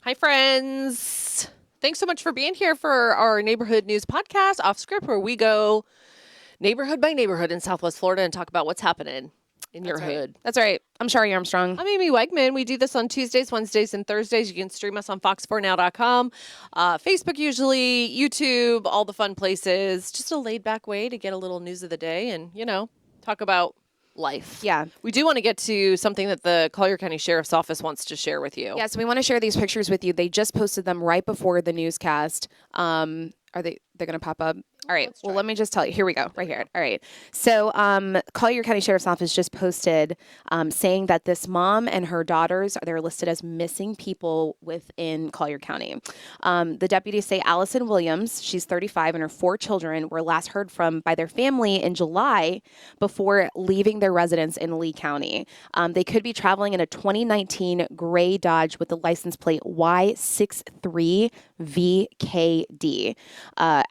Hi, friends. Thanks so much for being here for our neighborhood news podcast, Off Script, where we go neighborhood by neighborhood in Southwest Florida and talk about what's happening in your hood. That's right. I'm Shari Armstrong. I'm Amy Wegman. We do this on Tuesdays, Wednesdays, and Thursdays. You can stream us on fox4now.com, Facebook usually, YouTube, all the fun places. Just a laid-back way to get a little news of the day and, talk about life. Yeah. We do want to get to something that the Collier County Sheriff's Office wants to share with you. Yeah, so we want to share these pictures with you. They just posted them right before the newscast. They're going to pop up? All right. Well, let me just tell you. Here we go. Right here. All right. So Collier County Sheriff's Office just posted saying that this mom and her daughters, they're listed as missing people within Collier County. The deputies say Allison Williams, she's 35, and her 4 children were last heard from by their family in July before leaving their residence in Lee County. They could be traveling in a 2019 gray Dodge with the license plate Y63VKD.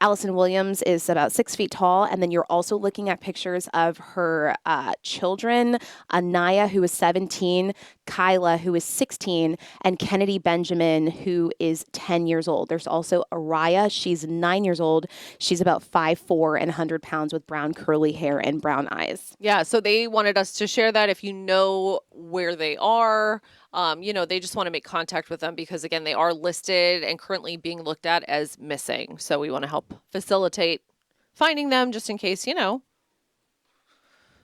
Allison Williams is about 6 feet tall, and then you're also looking at pictures of her children, Anaya, who is 17, Kyla, who is 16, and Kennedy Benjamin, who is 10 years old. There's also Araya. She's 9 years old. She's about 5'4" and 100 pounds with brown curly hair and brown eyes. Yeah, so they wanted us to share that if you know where they are. They just want to make contact with them because, again, they are listed and currently being looked at as missing. So we want to help facilitate finding them just in case,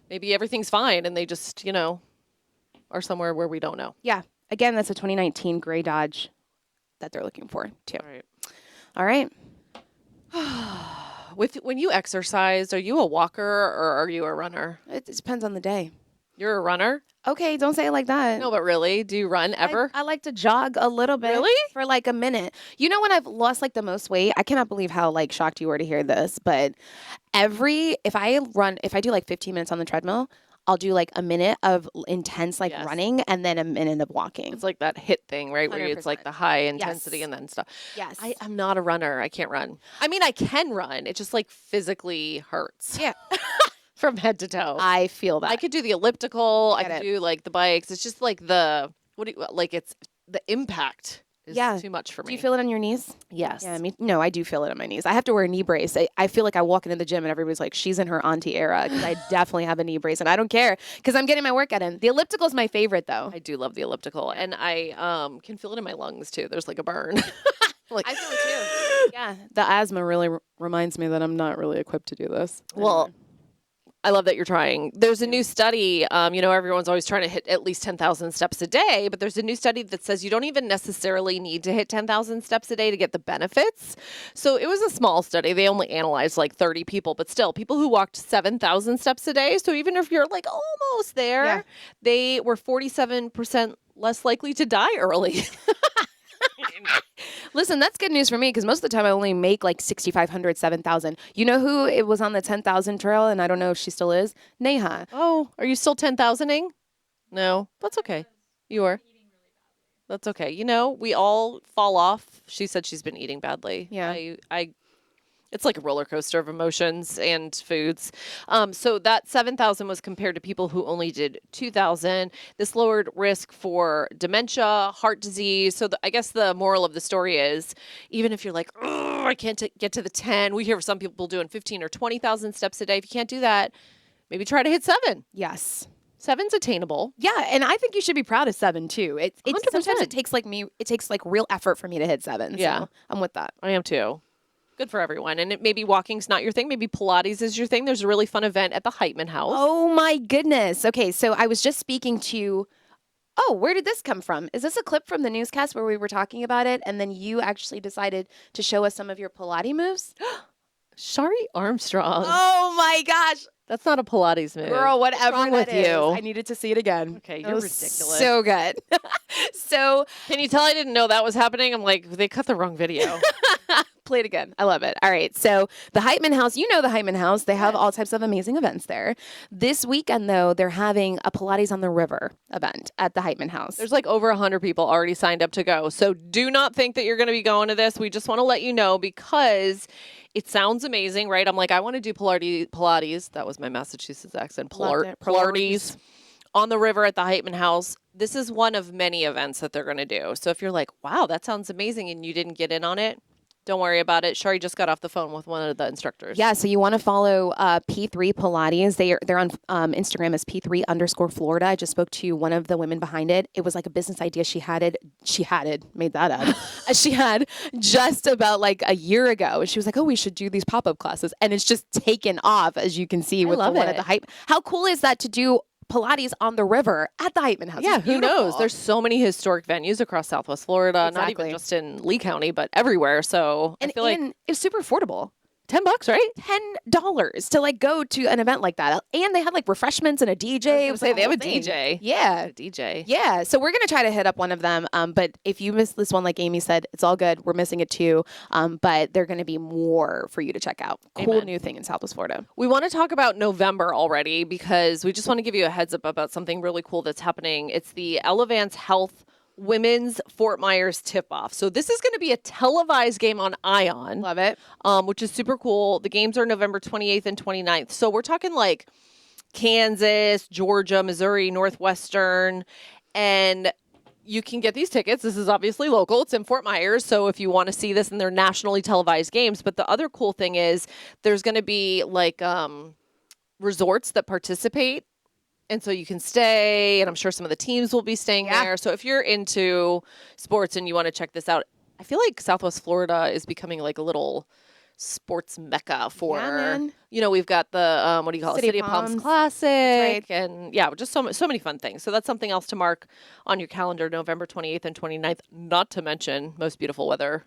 maybe everything's fine and they just, are somewhere where we don't know. Yeah. Again, that's a 2019 gray Dodge that they're looking for, too. All right. All right. When you exercise, are you a walker or are you a runner? It depends on the day. You're a runner? Okay, don't say it like that. No, but really? Do you run ever? I like to jog a little bit. Really? For like a minute. You know when I've lost like the most weight? I cannot believe how like shocked you were to hear this, but if I do like 15 minutes on the treadmill, I'll do like a minute of intense running and then a minute of walking. It's like that HIIT thing, right? Where it's like the high intensity and then stuff. Yes. I'm not a runner. I can't run. I mean, I can run. It just like physically hurts. Yeah. From head to toe. I feel that. I could do the elliptical. I could do like the bikes. It's just like it's the impact is too much for me. Do you feel it on your knees? Yes. Yeah, no, I do feel it on my knees. I have to wear a knee brace. I feel like I walk into the gym and everybody's like, she's in her auntie era because I definitely have a knee brace and I don't care because I'm getting my workout in. The elliptical is my favorite though. I do love the elliptical and I can feel it in my lungs too. There's like a burn. I feel it too. Yeah. The asthma really reminds me that I'm not really equipped to do this. Well, I love that you're trying. There's a new study, everyone's always trying to hit at least 10,000 steps a day, but there's a new study that says you don't even necessarily need to hit 10,000 steps a day to get the benefits. So it was a small study. They only analyzed like 30 people, but still people who walked 7,000 steps a day. So even if you're like almost there, they were 47% less likely to die early. Listen, that's good news for me because most of the time I only make like 6,500, 7,000. You know who it was on the 10,000 trail, and I don't know if she still is? Neha. Oh, are you still 10,000ing? No, that's okay. You are? That's okay. We all fall off. She said she's been eating badly. Yeah. It's like a roller coaster of emotions and foods. So that 7,000 was compared to people who only did 2,000. This lowered risk for dementia, heart disease. So I guess the moral of the story is, even if you're like, oh, I can't get to the 10. We hear some people doing 15 or 20,000 steps a day. If you can't do that, maybe try to hit 7. Yes. 7's attainable. Yeah, and I think you should be proud of 7 too. It's 100%. Sometimes it takes like real effort for me to hit 7. Yeah. So I'm with that. I am too. Good for everyone. And maybe walking's not your thing. Maybe Pilates is your thing. There's a really fun event at the Heitman House. Oh my goodness. Okay, so I was just speaking to where did this come from? Is this a clip from the newscast where we were talking about it and then you actually decided to show us some of your Pilates moves? Shari Armstrong. Oh my gosh. That's not a Pilates move. Girl, whatever What's wrong that with is. you? I needed to see it again. Okay, That you're was ridiculous. So good. So can you tell I didn't know that was happening? I'm like, they cut the wrong video. play it again. I love it. All right. So the Heitman House, the Heitman House, they have all types of amazing events there. This weekend, though, they're having a Pilates on the River event at the Heitman House. There's like over 100 people already signed up to go. So do not think that you're going to be going to this. We just want to let you know because it sounds amazing, right? I'm like, I want to do Pilates. That was my Massachusetts accent. Pilates on the river at the Heitman House. this is one of many events that they're going to do. So if you're like, wow, that sounds amazing, and you didn't get in on it, don't worry about it. Shari just got off the phone with one of the instructors. Yeah, so you want to follow P3 Pilates. They're on Instagram as P3 _ Florida. I just spoke to one of the women behind it. It was like a business idea she had made that up. She had just about like a year ago. And she was like, oh, we should do these pop-up classes. And it's just taken off, as you can see with the love one it. at the Hype. How cool is that to do Pilates on the river at the Heitman House? Yeah, It's who knows? beautiful. There's so many historic venues across Southwest Florida, not even Exactly. just in Lee County, but everywhere. So I feel like it's super affordable. $10, right? $10 to like go to an event like that, and they had like refreshments and a DJ. It was Say like they have a whole thing. DJ. Yeah, DJ. yeah. So we're gonna try to hit up one of them. But if you missed this one, like Amy said, it's all good. We're missing it too. But they're gonna be more for you to check out. Cool Amen. new thing in Southwest Florida. We want to talk about November already because we just want to give you a heads up about something really cool that's happening. It's the Elevance Health Women's Fort Myers Tip-Off. So this is going to be a televised game on ION, Love it. which is super cool. The games are November 28th and 29th. So we're talking like Kansas, Georgia, Missouri, Northwestern, and you can get these tickets. This is obviously local. It's in Fort Myers. So if you want to see this, and they're nationally televised games. But the other cool thing is there's going to be like resorts that participate. And so you can stay, and I'm sure some of the teams will be staying there. So if you're into sports and you want to check this out, I feel like Southwest Florida is becoming like a little sports mecca for, man. you know, we've got the, what do you call it? City City of of Palms Palms. Classic. And yeah, just so many fun things. So that's something else to mark on your calendar, November 28th and 29th, not to mention most beautiful weather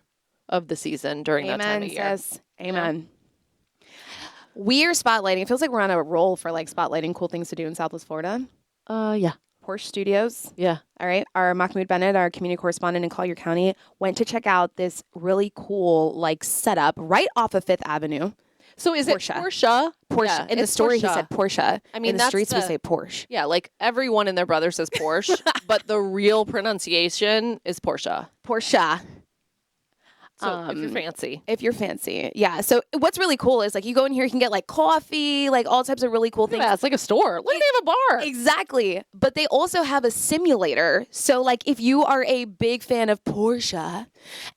of the season during that time Amen, of year. sis. Amen. We are spotlighting. It feels like we're on a roll for like spotlighting cool things to do in Southwest Florida. Yeah. Porsche Studios. Yeah. All right. Our Mahmoud Bennett, our community correspondent in Collier County, went to check out this really cool like setup right off of Fifth Avenue. So is Porsche. it Porsche? Porsche. Yeah, In the it's story, he Porsche. said Porsche. I mean, in the that's streets, we the- say Porsche. Yeah, like everyone and their brother says Porsche, but the real pronunciation is Porsche. Porsche. So if you're fancy. If you're fancy. Yeah. So what's really cool is like you go in here, you can get like coffee, like all types of really cool things. Yeah, it's like a store. Look, they have a bar. Exactly. But they also have a simulator. So like if you are a big fan of Porsche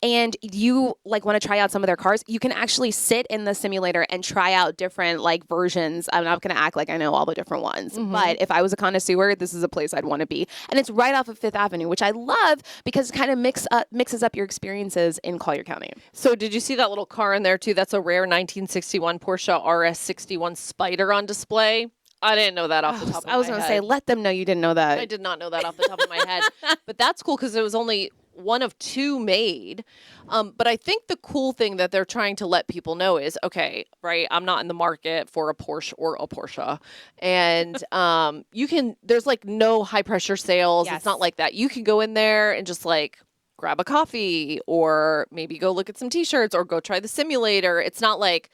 and you like want to try out some of their cars, you can actually sit in the simulator and try out different like versions. I'm not going to act like I know all the different ones. But if I was a connoisseur, this is a place I'd want to be. And it's right off of Fifth Avenue, which I love because it kind of mixes up your experiences in Collier County. So did you see that little car in there too? That's a rare 1961 Porsche RS61 Spider on display. I didn't know that off the top of my head. I was going to say, let them know you didn't know that. I did not know that off the top of my head. But that's cool because it was only one of two made. But I think the cool thing that they're trying to let people know is, okay, right, I'm not in the market for a Porsche or a Porsche. And there's like no high pressure sales. Yes. It's not like that. You can go in there and just like grab a coffee or maybe go look at some t-shirts or go try the simulator. It's not like,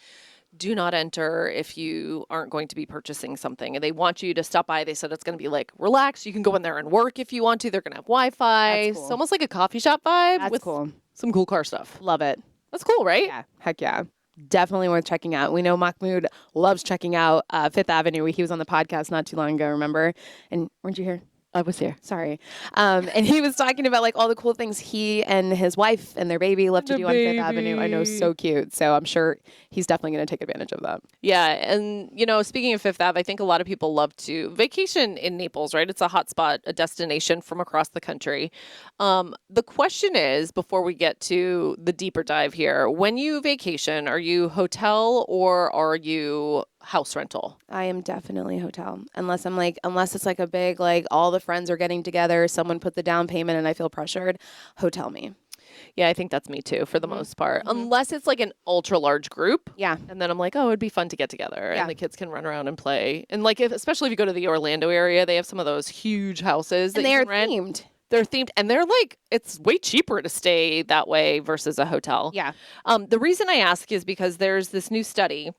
do not enter if you aren't going to be purchasing something. And they want you to stop by. They said it's going to be like relaxed. You can go in there and work if you want to. They're going to have Wi-Fi. That's cool. It's almost like a coffee shop vibe That's with cool. some cool car stuff. Love it. That's cool, right? Yeah. Heck yeah. Definitely worth checking out. We know Mahmoud loves checking out Fifth Avenue. He was on the podcast not too long ago, remember? And weren't you here? I was here. Sorry. And he was talking about like all the cool things he and his wife and their baby love to do on Fifth Avenue. I know, so cute. So I'm sure he's definitely going to take advantage of that. Yeah. And, you know, speaking of Fifth Ave, I think a lot of people love to vacation in Naples, right? It's a hotspot, a destination from across the country. The question is, before we get to the deeper dive here, when you vacation, are you hotel or are you house rental? I am definitely hotel. Unless it's like a big, like all the friends are getting together, someone put the down payment and I feel pressured, hotel me. Yeah, I think that's me too, for the most part. Unless it's like an ultra large group. Yeah. And then I'm like, oh, it'd be fun to get together Yeah. and the kids can run around and play. And like, especially if you go to the Orlando area, they have some of those huge houses that And they you are can rent. themed. They're themed and they're like, it's way cheaper to stay that way versus a hotel. Yeah. The reason I ask is because there's this new study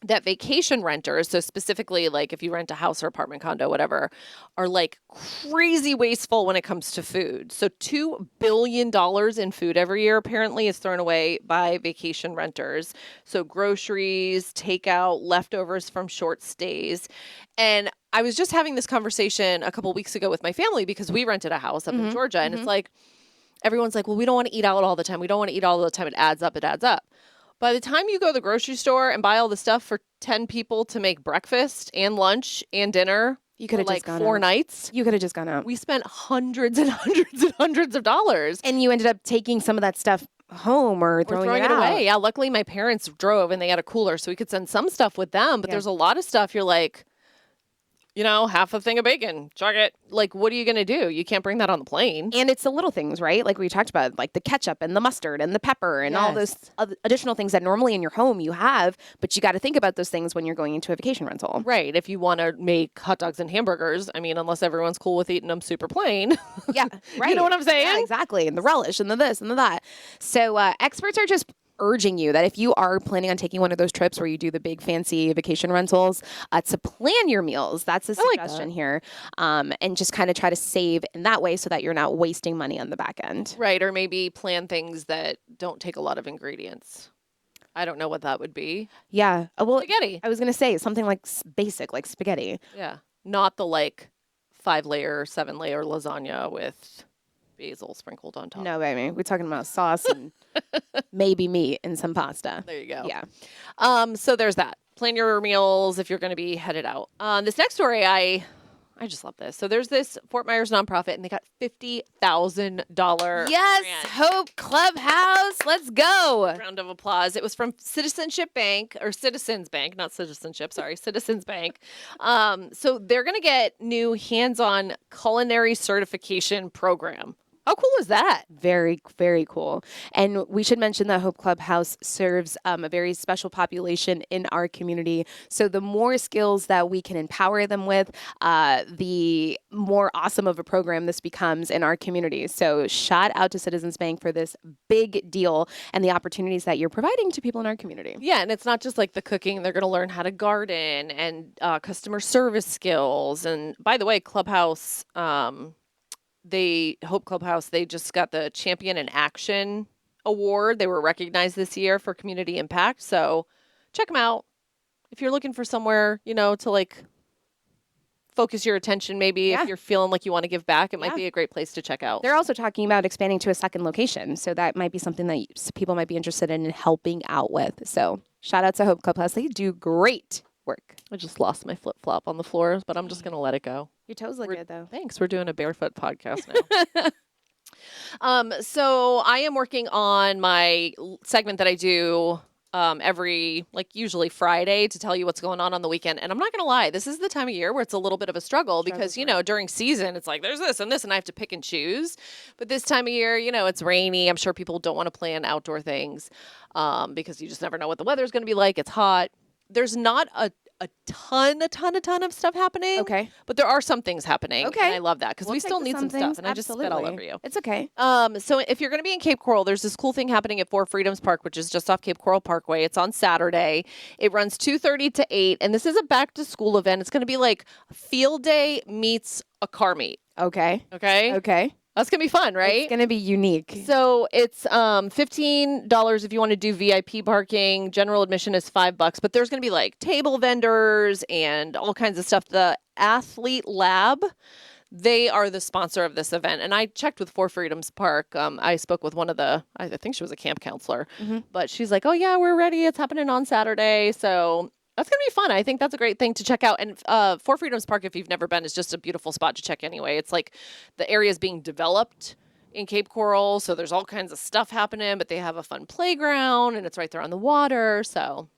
that vacation renters, so specifically like if you rent a house or apartment condo, whatever, are like crazy wasteful when it comes to food. So $2 billion in food every year apparently is thrown away by vacation renters. So groceries, takeout, leftovers from short stays. And I was just having this conversation a couple weeks ago with my family because we rented a house up in Georgia. And it's like, everyone's like, well, we don't want to eat out all the time. We don't want to eat all the time. It adds up. It adds up. By the time you go to the grocery store and buy all the stuff for 10 people to make breakfast and lunch and dinner, You could have like just gone 4 out. nights, You could have just gone out. we spent hundreds and hundreds and hundreds of dollars. And you ended up taking some of that stuff home or We're throwing, it out. away. Yeah, luckily my parents drove and they had a cooler, so we could send some stuff with them. But Yeah. there's a lot of stuff you're like, half a thing of bacon, chuck it. Like, what are you going to do? You can't bring that on the plane. And it's the little things, right? Like we talked about, like the ketchup and the mustard and the pepper and all those additional things that normally in your home you have, but you got to think about those things when you're going into a vacation rental. Right. If you want to make hot dogs and hamburgers, I mean, unless everyone's cool with eating them super plain. Yeah, right. You know what I'm saying? Yeah, exactly. And the relish and the this and the that. So experts are just urging you that if you are planning on taking one of those trips where you do the big fancy vacation rentals, to plan your meals. That's a like suggestion here. And just kind of try to save in that way so that you're not wasting money on the back end. Right. Or maybe plan things that don't take a lot of ingredients. I don't know what that would be. Yeah. Well, Spaghetti. I was going to say something like basic, like spaghetti. Yeah. Not the like 5-layer, 7-layer lasagna with basil sprinkled on top. No, baby. We're talking about sauce and maybe meat and some pasta. There you go. Yeah. So there's that. Plan your meals if you're going to be headed out. This next story, I just love this. So there's this Fort Myers nonprofit, and they got $50,000. Yes, grant. Hope Clubhouse. Let's go. Round of applause. It was from Citizenship Bank, or Citizens Bank, not Citizenship, sorry, Citizens Bank. So they're going to get new hands-on culinary certification program. How cool is that? Very, very cool. And we should mention that Hope Clubhouse serves a very special population in our community. So the more skills that we can empower them with, the more awesome of a program this becomes in our community. So shout out to Citizens Bank for this big deal and the opportunities that you're providing to people in our community. Yeah, and it's not just like the cooking. They're going to learn how to garden and customer service skills. And by the way, Clubhouse, Hope Clubhouse, they just got the Champion in Action Award. They were recognized this year for community impact. So check them out. If you're looking for somewhere, to like focus your attention, maybe Yeah. if you're feeling like you want to give back, it might Yeah. be a great place to check out. They're also talking about expanding to a second location. So that might be something that people might be interested in helping out with. So shout out to Hope Clubhouse. They do great work. I just lost my flip-flop on the floor, but I'm just going to let it go. Your toes look good though. Thanks. We're doing a barefoot podcast now. So I am working on my segment that I do every, usually Friday to tell you what's going on the weekend. And I'm not going to lie, this is the time of year where it's a little bit of a struggle because, during season, it's like there's this and this, and I have to pick and choose. But this time of year, it's rainy. I'm sure people don't want to plan outdoor things because you just never know what the weather's going to be like. It's hot. There's not a ton of stuff happening. Okay. But there are some things happening. Okay. And I love that because We'll we take still the need some things. stuff. And I just spit all over you. It's okay. So if you're going to be in Cape Coral, there's this cool thing happening at Four Freedoms Park, which is just off Cape Coral Parkway. It's on Saturday. It runs 2:30 to 8. And this is a back to school event. It's going to be like field day meets a car meet. Okay. Okay. Okay. That's going to be fun, right? It's going to be unique. So it's $15 if you want to do VIP parking. General admission is $5, but there's going to be like table vendors and all kinds of stuff. The Athlete Lab, they are the sponsor of this event. And I checked with Four Freedoms Park. I spoke with one of I think she was a camp counselor, but she's like, oh yeah, we're ready. It's happening on Saturday. So that's going to be fun. I think that's a great thing to check out. And Four Freedoms Park, if you've never been, is just a beautiful spot to check anyway. It's like the area is being developed in Cape Coral, so there's all kinds of stuff happening, but they have a fun playground, and it's right there on the water, so...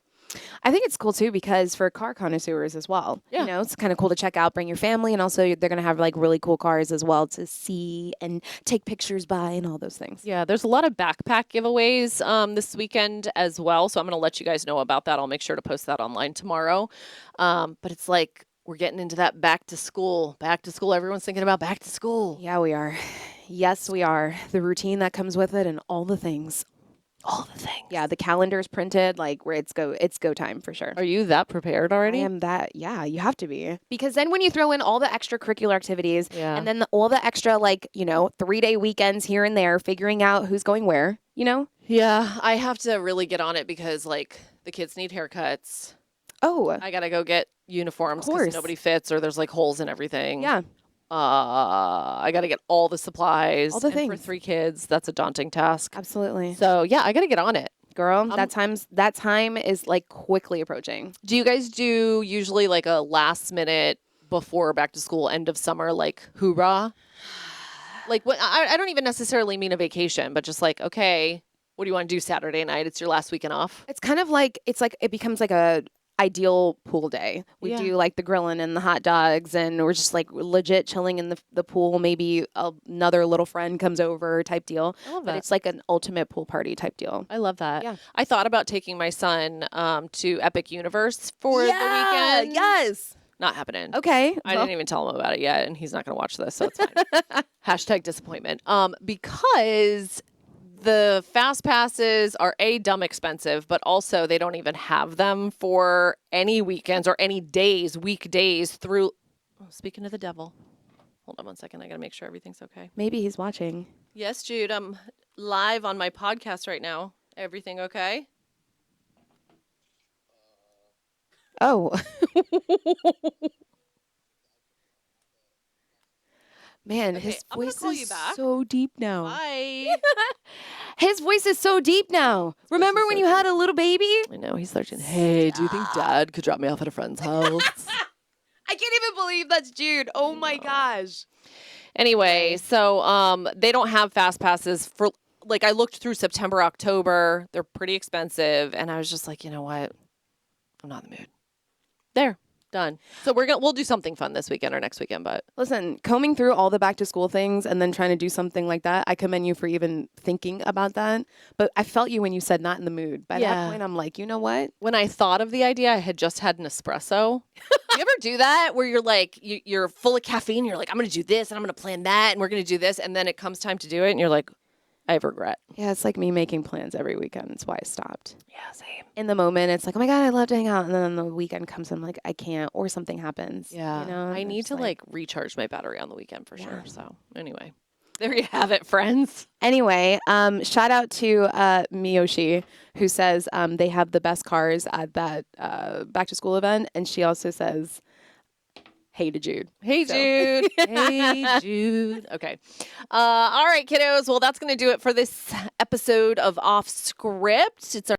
I think it's cool too because for car connoisseurs as well. Yeah. It's kind of cool to check out, bring your family, and also they're going to have like really cool cars as well to see and take pictures by and all those things. Yeah, there's a lot of backpack giveaways this weekend as well, so I'm going to let you guys know about that. I'll make sure to post that online tomorrow. But it's like we're getting into that back to school. Back to school. Everyone's thinking about back to school. Yeah, we are. Yes, we are. The routine that comes with it and all the things. All the things. Yeah, the calendar's printed, like where it's go time for sure. Are you that prepared I already? am that. Yeah, you have to be. Because then when you throw in all the extracurricular activities Yeah. and then all the extra, like, 3-day weekends here and there, figuring out who's going where, Yeah, I have to really get on it because like the kids need haircuts. Oh, I gotta go get uniforms course. because nobody fits or there's like holes in everything. yeah. I gotta get all the supplies. All the and for things. 3 kids, that's a daunting task. Absolutely. So yeah, I gotta get on it. Girl, that time is like quickly approaching. Do you guys do usually like a last minute before back to school, end of summer, like hoorah? Like what? I don't even necessarily mean a vacation, but just like, okay, what do you want to do Saturday night? It's your last weekend off. It's kind of like it becomes like a ideal pool day. We Yeah. do like the grilling and the hot dogs, and we're just like legit chilling in the pool. Maybe another little friend comes over type deal. I love But that. it's like an ultimate pool party type deal. I love that. Yeah. I thought about taking my son to Epic Universe for the weekend. Yes. Not happening. Okay. I didn't even tell him about it yet, and he's not going to watch this, so it's fine. Hashtag disappointment. Because the fast passes are dumb expensive, but also they don't even have them for any weekends or any days, weekdays through. Oh, speaking of the devil, hold on one second. I got to make sure everything's okay. Maybe he's watching. Yes, Jude. I'm live on my podcast right now. Everything okay? Oh. Man, Okay, his I'm gonna voice call you is back. so deep now. Bye. His voice is so deep now. Remember when you had a little baby? I know he's 13. Hey, do you think Dad could drop me off at a friend's house? I can't even believe that's Jude. Oh my gosh. Anyway, so they don't have fast passes for like I looked through September, October. They're pretty expensive, and I was just like, you know what? I'm not in the mood. There, done. So we'll do something fun this weekend or next weekend, but Listen, combing through all the back to school things and then trying to do something like that, I commend you for even thinking about that. But I felt you when you said not in the mood. By Yeah. that point, I'm like, you know what? when I thought of the idea, I had just had an espresso. You ever do that where you're like you're full of caffeine, you're like I'm going to do this and I'm going to plan that and we're going to do this, and then it comes time to do it and you're like I have regret. Yeah, it's like me making plans every weekend. That's why I stopped. Yeah, same. In the moment, it's like, oh my God, I love to hang out. And then the weekend comes and I'm like, I can't, or something happens. Yeah. I I need just to like recharge my battery on the weekend for sure. So anyway, there you have it, friends. Anyway, shout out to Miyoshi, who says they have the best cars at that back to school event. And she also says, hey to Jude. Hey, So- Jude. Hey, Jude. Okay. All right, kiddos. Well, that's going to do it for this episode of Off Script. It's our